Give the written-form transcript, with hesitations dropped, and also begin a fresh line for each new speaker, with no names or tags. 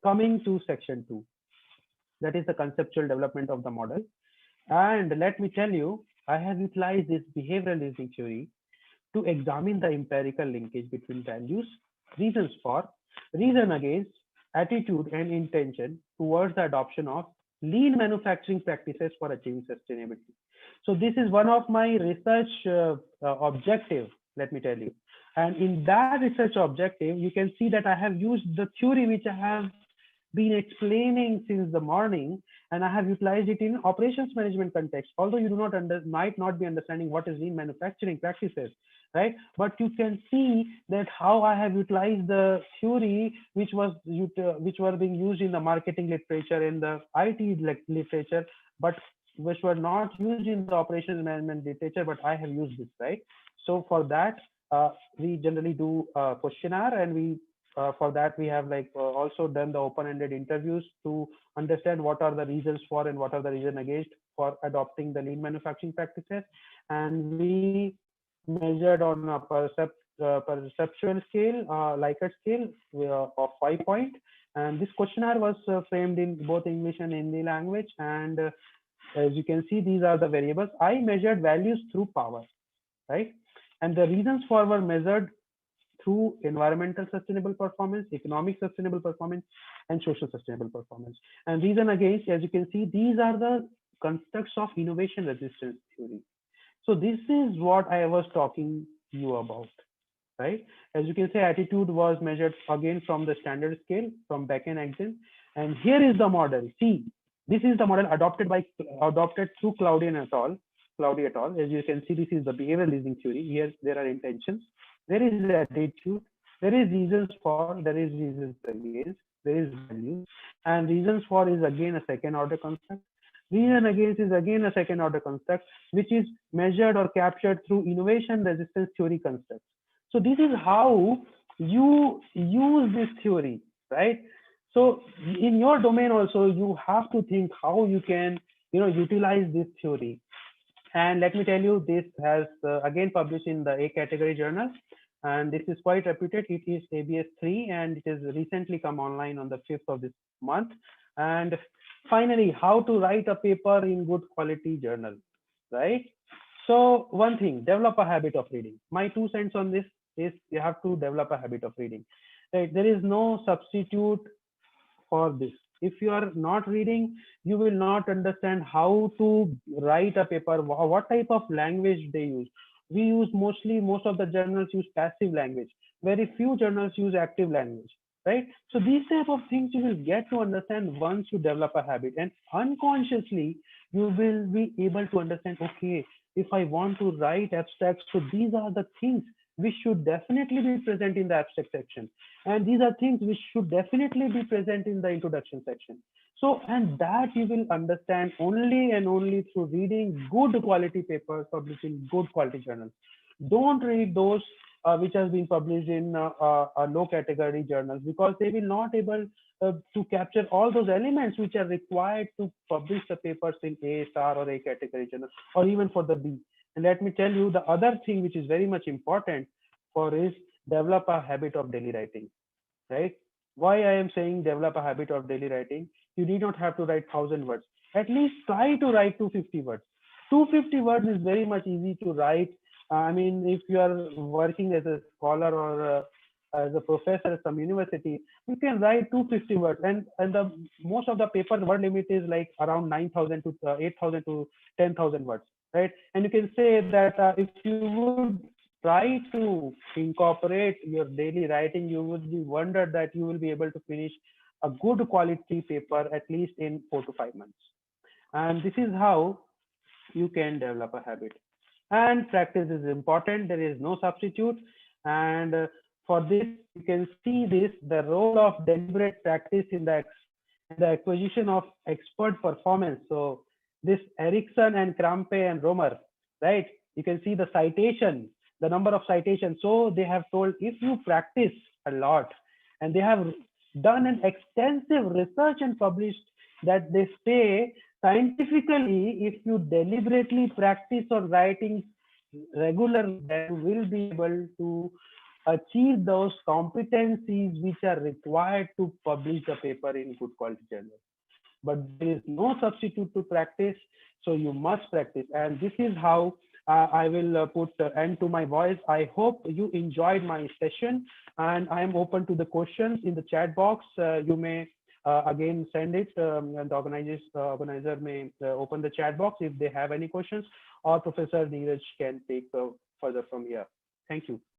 coming to section 2, that is the conceptual development of the model. And let me tell you, I have utilized this behavioral reasoning theory to examine the empirical linkage between values, reasons for, reason against, attitude, and intention towards the adoption of lean manufacturing practices for achieving sustainability. So this is one of my research objective, let me tell you. And in that research objective, you can see that I have used the theory which I have been explaining since the morning, and I have utilized it in operations management context. Although you do not might not be understanding what is lean manufacturing practices, right? But you can see that how I have utilized the theory which were being used in the marketing literature, in the IT literature, but which were not used in the operations management literature, but I have used this, right? So for that, we generally do a questionnaire, and we for that we have also done the open-ended interviews to understand what are the reasons for and what are the reasons against for adopting the lean manufacturing practices. And we measured on a perceptual scale, Likert scale of 5 point. And this questionnaire was framed in both English and Hindi language. And as you can see, these are the variables. I measured values through power, right? And the reasons for were measured through environmental sustainable performance, economic sustainable performance, and social sustainable performance. And reason against, as you can see, these are the constructs of innovation resistance theory. So this is what I was talking to you about, right? As you can say, attitude was measured again from the standard scale from Beck and Exen. And here is the model. See, this is the model adopted through Claudian et al. Claudia et al. As you can see, this is the behavioral reasoning theory. Here there are intentions, there is attitude, there is reasons for, there is reasons against, there is values, and reasons for is again a second order construct. Reason against is again a second order construct, which is measured or captured through innovation resistance theory constructs. So this is how you use this theory, right? So in your domain also, you have to think how you can, utilize this theory. And let me tell you, this has again published in the A category journal, and this is quite reputed. It is ABS3, and it has recently come online on the 5th of this month. And finally, how to write a paper in good quality journal, right? So one thing, develop a habit of reading. My 2 cents on this is you have to develop a habit of reading. Right? There is no substitute for this. If you are not reading, you will not understand how to write a paper, what type of language they use. We use most of the journals use passive language. Very few journals use active language, right? So these type of things you will get to understand once you develop a habit, and unconsciously you will be able to understand, okay, if I want to write abstracts, so these are the things which should definitely be present in the abstract section, and these are things which should definitely be present in the introduction section. So, and that you will understand only and only through reading good quality papers published in good quality journals. Don't read those which has been published in low category journals, because they will not able to capture all those elements which are required to publish the papers in A star or A category journal, or even for the B. And let me tell you, the other thing which is very much important for is develop a habit of daily writing, right? Why I am saying develop a habit of daily writing? You need not have to write 1,000 words. At least try to write 250 words. 250 words is very much easy to write. I mean, if you are working as a scholar or as a professor at some university, you can write 250 words. And the most of the paper word limit is like around 9,000 to 8,000 to 10,000 words, right? And you can say that if you would try to incorporate your daily writing, you would be wondered that you will be able to finish a good quality paper at least in 4 to 5 months. And this is how you can develop a habit. And practice is important. There is no substitute. And for this, you can see this, the role of deliberate practice in the acquisition of expert performance. So this Erickson and Krampe and Romer, right? You can see the citation, the number of citations. So they have told if you practice a lot, and they have done an extensive research and published that they say scientifically, if you deliberately practice on writing regularly, then you will be able to achieve those competencies which are required to publish the paper in good quality journal. But there is no substitute to practice, so you must practice. And this is how I will put end to my voice. I hope you enjoyed my session, and I am open to the questions in the chat box. You may again send it, and the organizer may open the chat box if they have any questions, or Professor Neeraj can take further from here. Thank you.